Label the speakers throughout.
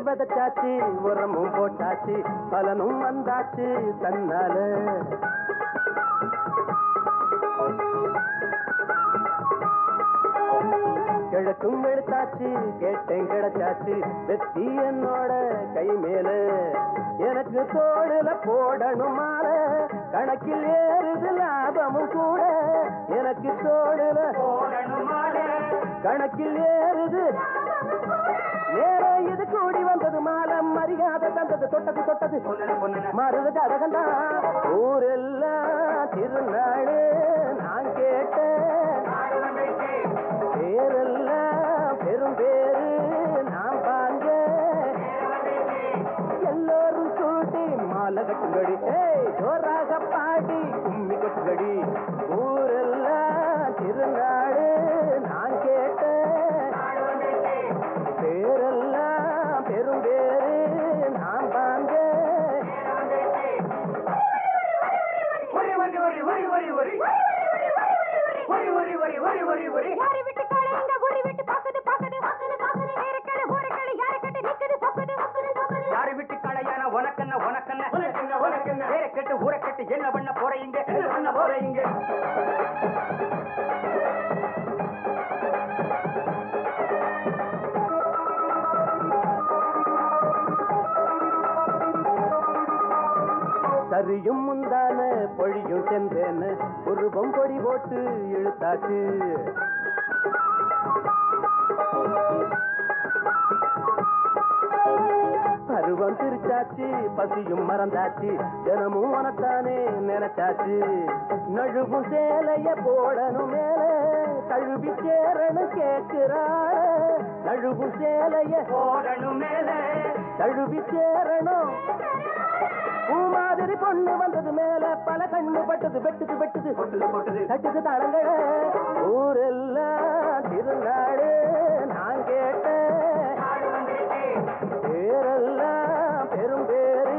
Speaker 1: விதைச்சாச்சு உரமும் போட்டாச்சு பலனும் வந்தாச்சு தன்னால கிழக்கும் எடுத்தாச்சு கேட்டேன் கிடைச்சாச்சு வெற்றி என்னோட கை மேல எனக்கு தோடுல போடணும் மால கணக்கில் ஏறுது லாபமும் கூட எனக்கு தோடுல போடணும் மால கணக்கில் ஏறுது நேரம் இது கூடி வந்தது மாலம் மரியாதை தந்தது தொட்டது தொட்டது மருது கதகண்டா ஊரெல்லாம் திருநாடு நான் கேட்டேன் பேரெல்லாம் பெரும் பேரு நான் பாங்க எல்லோரும் கூட்டி மாலை கட்டுங்கடி ஜோராக பாடி கும்மி கொட்டுங்கடி ஊரெல்லாம் திருநாடு நான் கேட்டேன் பேரெல்லாம் பெரும் பேரு நான் பாங்க என்ன பண்ண போறீங்க என்ன பண்ண போறீங்க சரியும் முந்தான பொழியும் சென்றேன்னு உருவம் பொடி போட்டு இழுத்தாச்சு பருவம் சிரிச்சாச்சு பசியும் மறந்தாச்சு தினமும் உனத்தானே நினைச்சாச்சு நழுவும் சேலைய போடணும் மேல கழுவி சேரணும் கேட்கிறாள் நழுவும் சேலைய போடணும் மேல கழுவி சேரணும் பூ மாதிரி பொண்ணு வந்தது மேல பல கண்ணு பட்டது வெட்டுது வெட்டுது கொட்டுது கொட்டுது கட்டுது தடங்கள ஊரெல்லாம் திருநாடு நான் கேட்டேன் பேரெல்லாம் பெரும் பேரு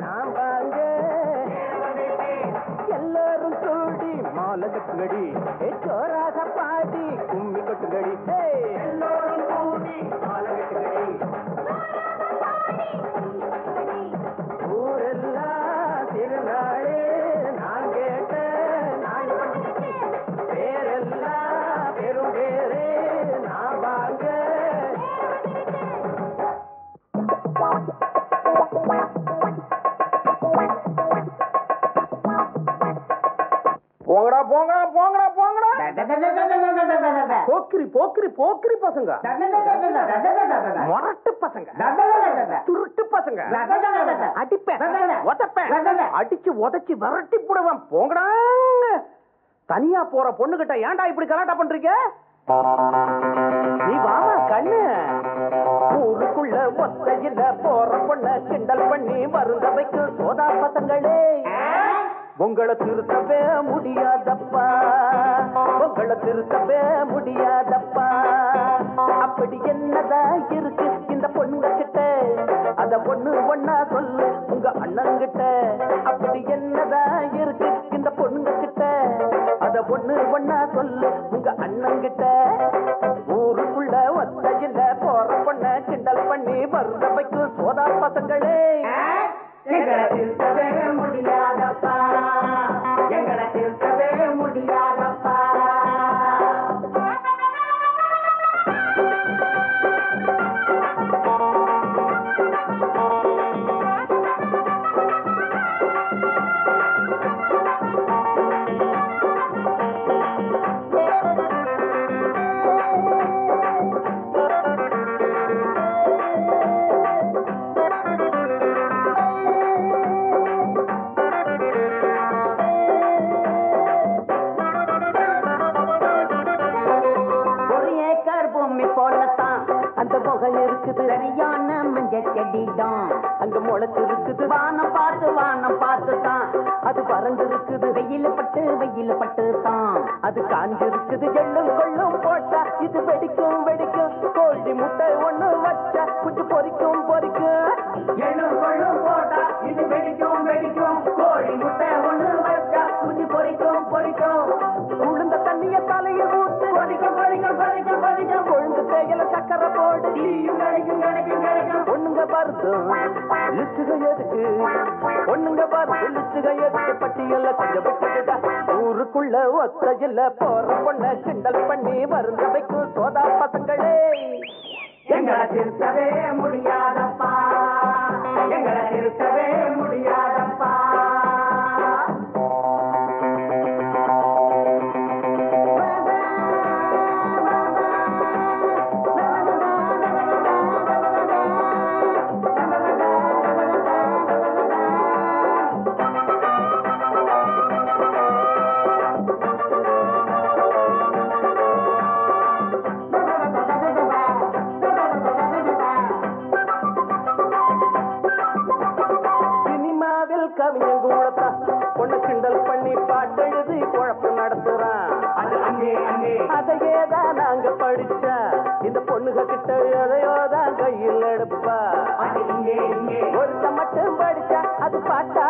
Speaker 1: நான் வாங்க எல்லாரும் கூடி மாலை கட்டுங்கடி சோராக பாடி கும்மி கொட்டுங்கடி எல்லோரும் கூடி மாலை கட்டுங்கடி ஊரெல்லாம் திருநாடு நான் கேட்டேன் பேரெல்லாம் பெரும் பேரு நான் வாங்க போங்கடா போங்கடா போங்கடா போங்கடா போக்கிரி போக்கிரி போக்கிரி பசங்க மொரட்டு பசங்க துருட்டு பசங்க அடிப்பேன் உதப்பேன் அடிச்சு உதச்சு விரட்டி போடுவேன் போங்கடா தனியா போற பொண்ணுகிட்ட ஏன்டா இப்படி கலாட்டா பண்றீங்க நீ வாமா கண்ணு ஊருக்குள்ள ஒத்தையில போற பொண்ண கிண்டல் பண்ணி மருந்த வைக்கும் சோதா பசங்களே உங்களை திருத்தவே முடியாதப்பா உங்களை திருத்தவே முடியாதப்பா அப்படி என்னதான் இருக்கு இருக்குது
Speaker 2: சரியான மஞ்ச செடிதான்
Speaker 1: அங்க முளைச்சு இருக்குது
Speaker 2: வானம் பார்த்து தான்
Speaker 1: அது வறண்டு இருக்குது
Speaker 2: வெயில பட்டு தான்
Speaker 1: அது காஞ்சு இருக்குது எள்ளும் கொள்ளும் போட்டா இது வெடிக்கும் கோழி முட்டை ஒண்ணு வச்சா குஞ்சு பொரிக்கும்
Speaker 2: எள்ளும் கொள்ளும் போட்டா இது வெடிக்கும் கோழி முட்டை ஒண்ணு வச்சா குஞ்சு பொரிக்கும்
Speaker 1: உளுந்த தண்ணிய தலையில் ஊத்து
Speaker 2: கொதிக்கும்
Speaker 1: கொழுந்து தேயில சக்கரை போடு
Speaker 2: கிடைக்கும்
Speaker 1: ஒண்ணுங்க பாருது லிஸ்டுக எதுக்கு ஒண்ணுங்க பாருது லிஸ்டுக எதுக்கு பட்டியல்ல கொஞ்சம் விட்டுட்டா ஊருக்குள்ள ஒத்தையில போற பொண்ண கிண்டல் பண்ணி வருந்த வைக்கும் சோதா பசங்களே
Speaker 2: எங்களை திருத்தவே முடியாதப்பா
Speaker 1: கவிஞங்கூடத்தா பொண்ணு கிண்டல் பண்ணி பாட்டெழுதி குழப்பு நடத்துறான் அதையேதான் நாங்க படிச்சா இந்த பொண்ணுக கிட்ட எதையோதான் கையில் எடுப்பா ஒருத்த மட்டும் படிச்சா அது பாட்டா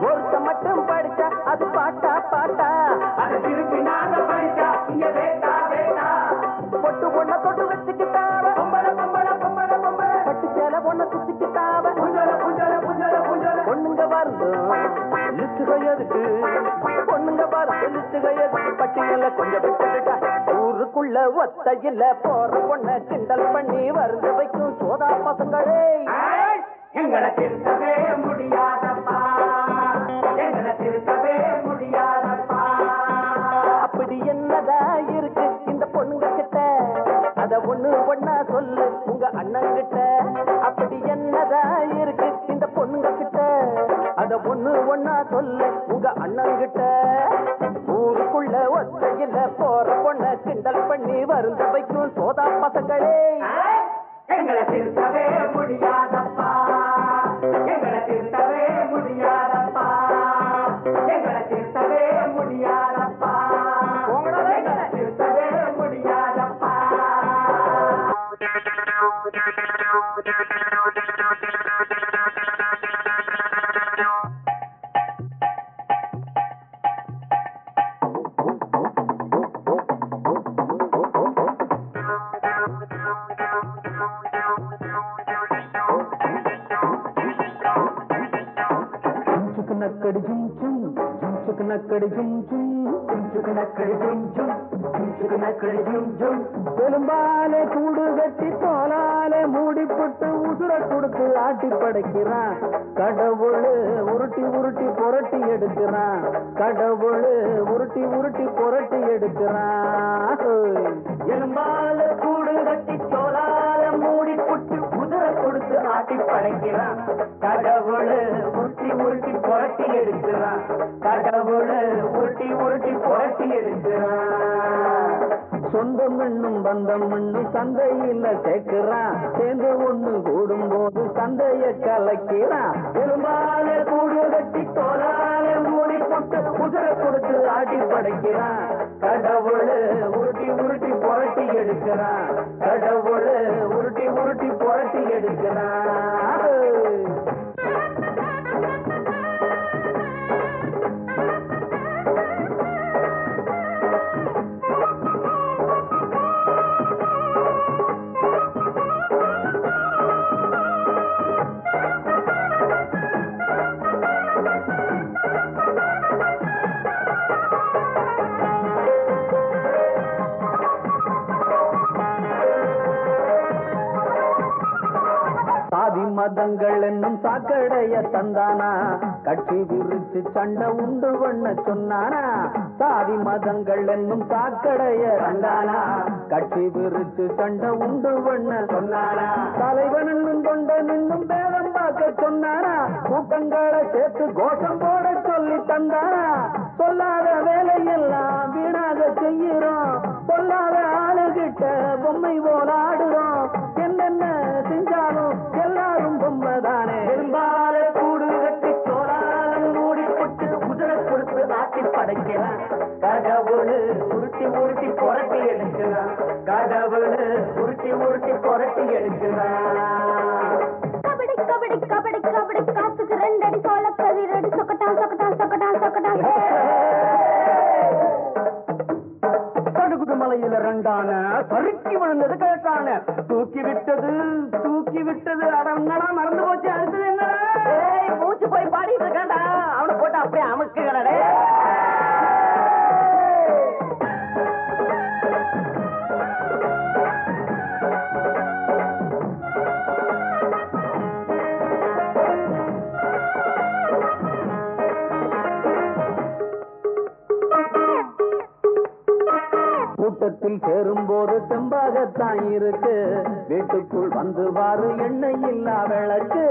Speaker 1: ஒருத்த மட்டும் படிச்சா அது பாட்டா பொட்டு பொண்ண தொட்டு வச்சுக்கிட்டாவ பட்டு சேல பொண்ண சுத்திக்கிட்டாவ பொண்ணுங்க வருது லிஸ்டுக எதுக்கு பட்டியல கொஞ்சம் விட்டுட்டா ஊருக்குள்ள ஒத்தையில போற பொண்ண கிண்டல் பண்ணி வருந்த வைக்கும் சோதா பசங்களே
Speaker 2: எங்களை திருத்தவே முடியாதப்பா
Speaker 1: அப்படி என்னதா இருக்கு இந்த பொண்ணுங்க கிட்ட அத ஒண்ணா சொல்லு உங்க அண்ணங்கிட்ட அப்படி என்னதா இருக்கு இந்த பொண்ணுங்க கிட்ட அத ஒண்ணா சொல்லு உங்க அண்ணங்கிட்ட ஊருக்குள்ள ஒத்தையில போற பொண்ண கிண்டல் பண்ணி வருந்த வைக்கும் சோதா பசங்களே
Speaker 2: எங்களை திருத்தவே முடியாதப்பா
Speaker 1: பெரும்பாலே கூடு கட்டி தோலாலே மூடிப்பட்டு உசுர கொடுத்து ஆட்டி படைக்கிறான் கடவுள் உருட்டி புரட்டி எடுக்கிறான்
Speaker 2: எலும்பால கூடு கட்டி தோலால மூடிப்பட்டு உசுர கொடுத்து ஆட்டி படைக்கிறான் கடவுள் உருட்டி புரட்டி எடுக்கிறான்
Speaker 1: சொந்தம் என்னும் பந்தம் என்னும் சந்தையில சேர்க்கிறான் சேர்ந்து ஒண்ணு கூடும் போது சந்தைய கலக்கிறான்
Speaker 2: பெரும்பால கூடு கட்டி தோலால மூடி போட்டு குதிர கொடுத்து ஆட்டி படைக்கிறான் கடவுள் உருட்டி புரட்டி எடுக்கிறான்
Speaker 1: மதங்கள் என்னும் சாக்கடைய தந்தானா கட்சி விரிச்சு சண்டை உண்டு பண்ண சொன்னானா சாதி மதங்கள் என்னும் சாக்கடைய தந்தானா கட்சி விரிச்சு சண்டை உண்டு பண்ண சொன்னானா தலைவன் என்னும் கொண்ட நின்னும் பேதம் பார்க்க சொன்னானா கூட்டங்களை சேர்த்து கோஷம் போட சொல்லி தந்தானா சொல்லாத வேலையெல்லாம் வீணாக செய்கிறோம் சொல்லாத
Speaker 2: பொம்மை போலாடுறோம் என்னென்ன செஞ்சாலும் எல்லாரும் பொம்மை தானே பெரும்பால கூடு கட்டி சோழாலம் மூடி போட்டு குதிரை கொடுத்து ஆட்டி படைக்கிறான் கடவுள் உருட்டி உருட்டி புரட்டி எடுக்கிறான் கடவுள் உருட்டி உருட்டி புரட்டி எடுக்கிறான்
Speaker 3: கபடி கபடி கபடி கபடி காத்துக்கு ரெண்டடி சோள கதிரடி சொக்கட்டான் சொக்கட்டான் சொக்கட்டான் சொக்கட்டான்
Speaker 2: கடுகுடு மலையில ரெண்டான சறுக்கி விழுந்தது கேட்டான தூக்கி விட்டது அடங்கடா மறந்து போச்சு அடுத்தது என்ன
Speaker 1: மூச்சு போய் பாடிட்டு இருக்காண்டா அவனை போட்டு அப்படியே அமுக்குகிறடே
Speaker 2: கூட்டத்தில் சேரும்போது செம்பாகத்தான் இருக்கு வீட்டுக்குள் வந்து வாரு எண்ணெய் இல்லா விளக்கு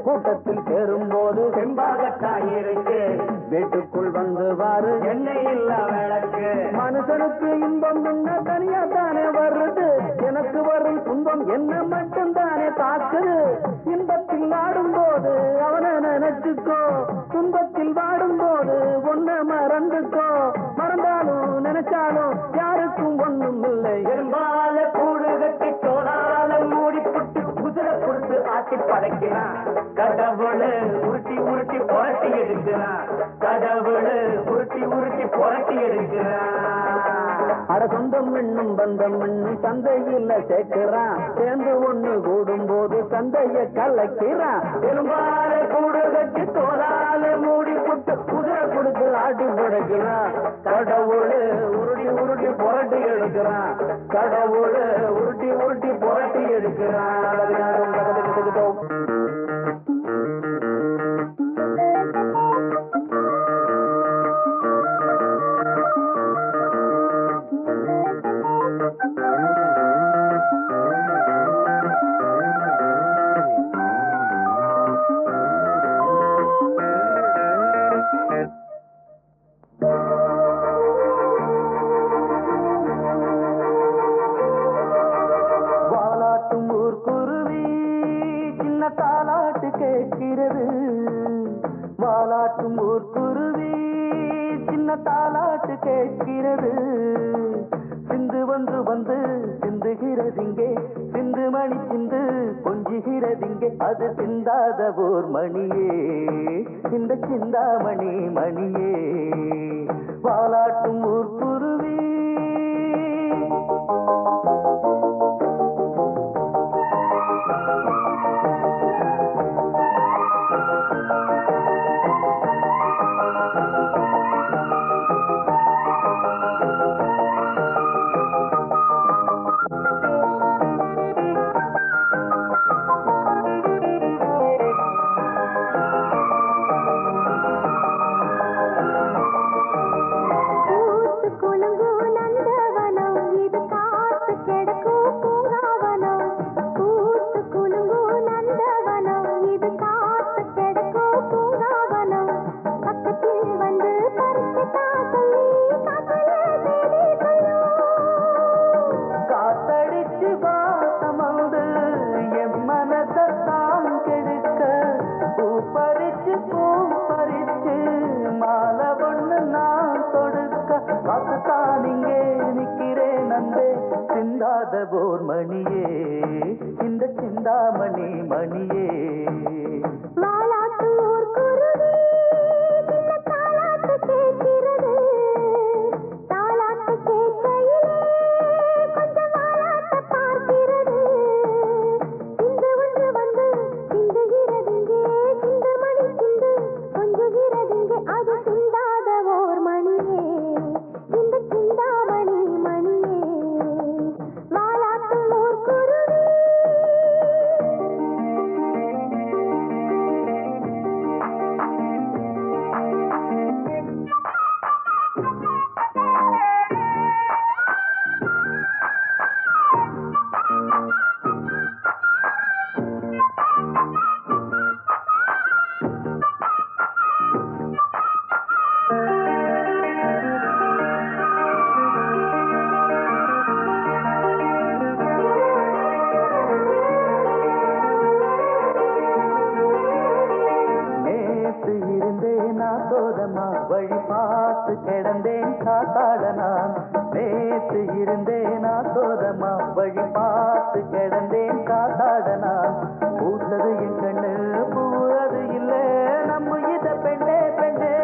Speaker 2: கூட்டத்தில் சேரும்போது செம்பாகத்தான் இருக்கு வீட்டுக்குள் வந்து வாரு எண்ணெய் இல்லா விளக்கு மனுஷனுக்கு இன்பம் என்ன தனியா தானே வருது எனக்கு வரும் துன்பம் என்ன மட்டும் தானே தாக்குது இன்பத்தில் ஆடும்போது அவனை நினைச்சுக்கோ துன்பத்தில் வாடும்போது ஒன்ன மறந்துக்கோ மறந்தாலும் நினைச்சாலும் யாருக்கும் ஒண்ணும் இல்லை எரும்பால கூடு கட்டி சோழால மூடி புட்டு குதிரை கொடுத்து ஆட்டி படைக்கிறான் கடவுள் உருட்டி உருட்டி புரட்டி எடுக்கிறான் கடவுள் உருட்டி உருட்டி புரட்டி எடுக்கிறான் அட சொந்தம் என்னும் பந்தம் என்னும் சந்தையில சேர்க்கிறான் சேர்ந்து ஒண்ணு கூடும் போது சந்தைய கலக்கிறான் பெரும்பால கூடு கட்டி தோலால மூடி புட்டு குதிரை கொடுத்து ஆட்டி படைக்கிறான் கடவுள் உருட்டி உருட்டி புரட்டி எடுக்கிறான் கடவுள் உருட்டி உருட்டி புரட்டி எடுக்கிறான் தாலாட்டு கேட்கிறது வாலாட்டும் ஊர் குருவி சின்ன தாலாட்டு கேட்கிறது சிந்து ஒன்று வந்து சிந்துகிறதிங்கே சிந்து மணி சிந்து கொஞ்சுகிறதிங்கே அது சிந்தாத ஓர் மணியே இந்த சிந்தாமணி மணியே வாலாட்டும் ஊர் குருவி போர் மணியே இந்த சிந்தாமணி மணியே
Speaker 3: வாலாட்டு ஊர் குருவி சின்ன தாலாட்டு கேட்கிறது தாலாட்டு கேட்கையிலே கொஞ்சம் வாலாட்ட பார்க்கிறது சிந்து ஒன்று வந்து சிந்துகிறதிங்கே சிந்து மணி சிந்து கொஞ்சுகிறதிங்கே அது சிந்தாத ஓர் மணியே இந்த சிந்தாமணி மணியே வாலாட்டு ஊர் குருவி
Speaker 2: பார்த்து கிடந்தேன் காத்தாட நான் நேத்து இருந்தேன் சோதமா வழி பார்த்து கிடந்தேன் காத்தாட நான் பூத்தது என் கண்ணு பூவது இல்லை நம்ம இத பெண்ணே பெண்ணே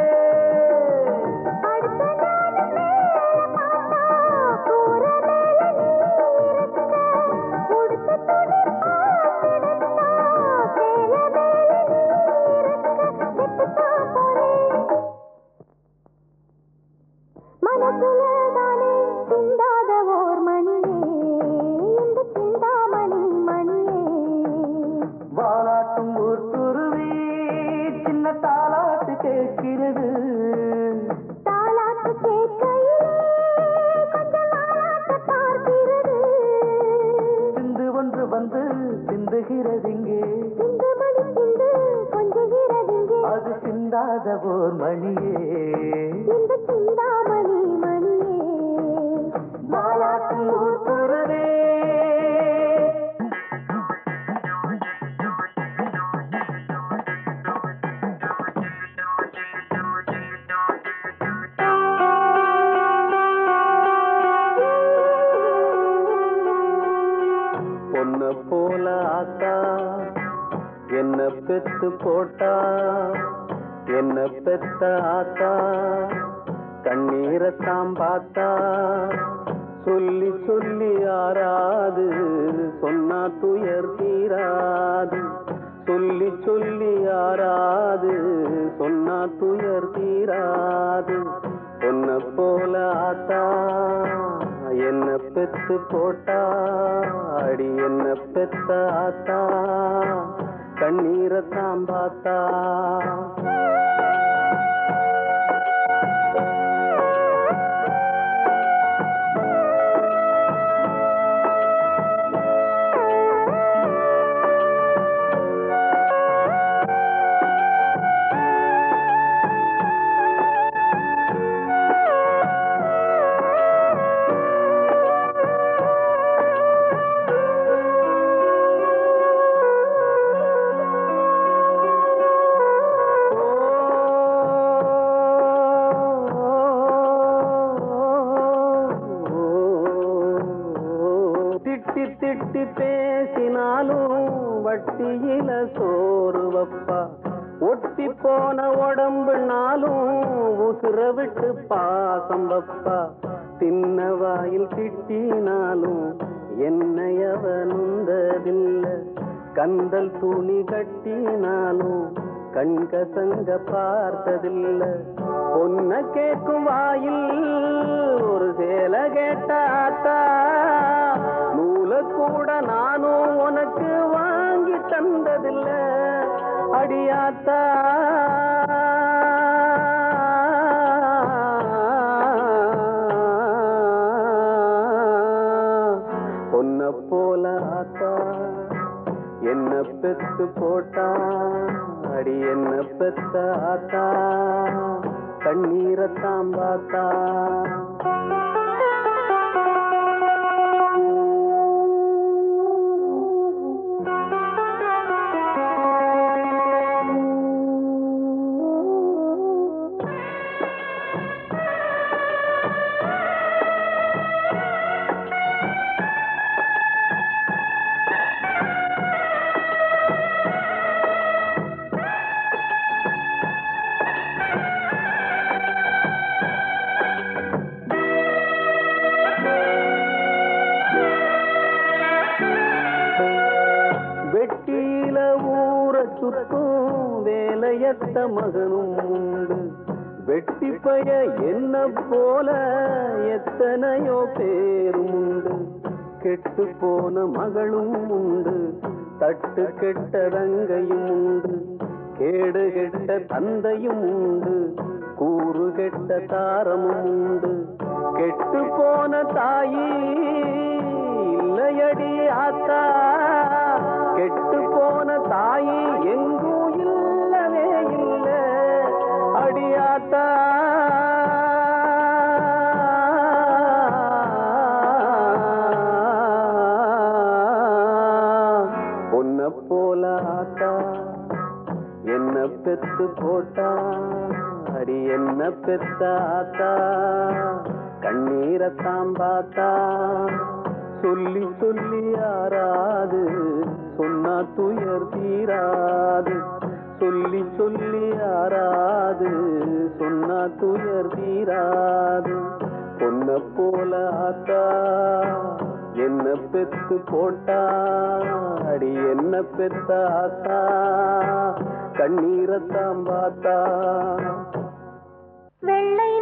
Speaker 2: அது சிந்தாத ஓர் மணியே இந்த சிந்தாமணி மணியே பாலாட்டும் ஊர்த்துறவே பொன்ன போல ஆத்தா என்ன பெத்து போட்டா என்ன பெத்த ஆத்தா கண்ணீரத்தாம் பார்த்தா சொல்லி சொல்லி ஆறாது சொன்னா துயர் தீராது சொல்லி சொல்லி ஆறாது சொன்னா துயர் தீராது பொன்ன போல ஆத்தா என்ன பெத்து போட்டா அடி என்ன பெத்த ஆத்தா கண்ணீரத்தாம் பார்த்தா திட்டி பேசினாலும் வட்டியில சோறு வப்பா ஒட்டி போன உடம்புனாலும் உசுர விட்டு பாசம் வப்பா தின்ன வாயில் திட்டினாலும் என்னையவ நுந்ததில்ல கந்தல் துணி கட்டினாலும் கண்கசங்க பார்த்ததில்ல பொன்ன கேட்கும் வாயில் ஒரு சேல கேட்டாத்தா நூல கூட நானும் உனக்கு வாங்கி தந்ததில்ல அடியாத்தா பொன்ன போல ஆத்தா என்ன பெத்து போட்டா அடி என்ன பெத்த ஆத்தா கண்ணீரத்தாம் பார்த்தா வெட்டியில ஊர சுத்தும் வேலையத்த மகனும் உண்டு வெட்டி பய என்ன போல எத்தனையோ பேரும் உண்டு கெட்டு போன மகளும் உண்டு தட்டு கெட்ட ரங்கையும் உண்டு கேடு கெட்ட தந்தையும் உண்டு கூறு கெட்ட தாரமும் உண்டு கெட்டு போன தாயி இல்லையடி ஆத்தா கெட்டு போன தாயி எங்கும் இல்லவே இல்ல அடியாத்தா பொன்ன போல ஆத்தா என்ன பெத்து போட்டா அடி என்ன பெத்தாத்தா கண்ணீரத்தாம் பார்த்தா சொல்லி சொல்லி யாராது சொன்னா துயர் தீராது சொல்லி சொல்லி யாராது சொன்னா துயர் தீராது பொன்ன போல ஆத்தா என்ன பெத்து போட்டா அடி என்ன பெத்தாத்தா கண்ணீரத்தாம் பார்த்தா
Speaker 3: வெள்ளை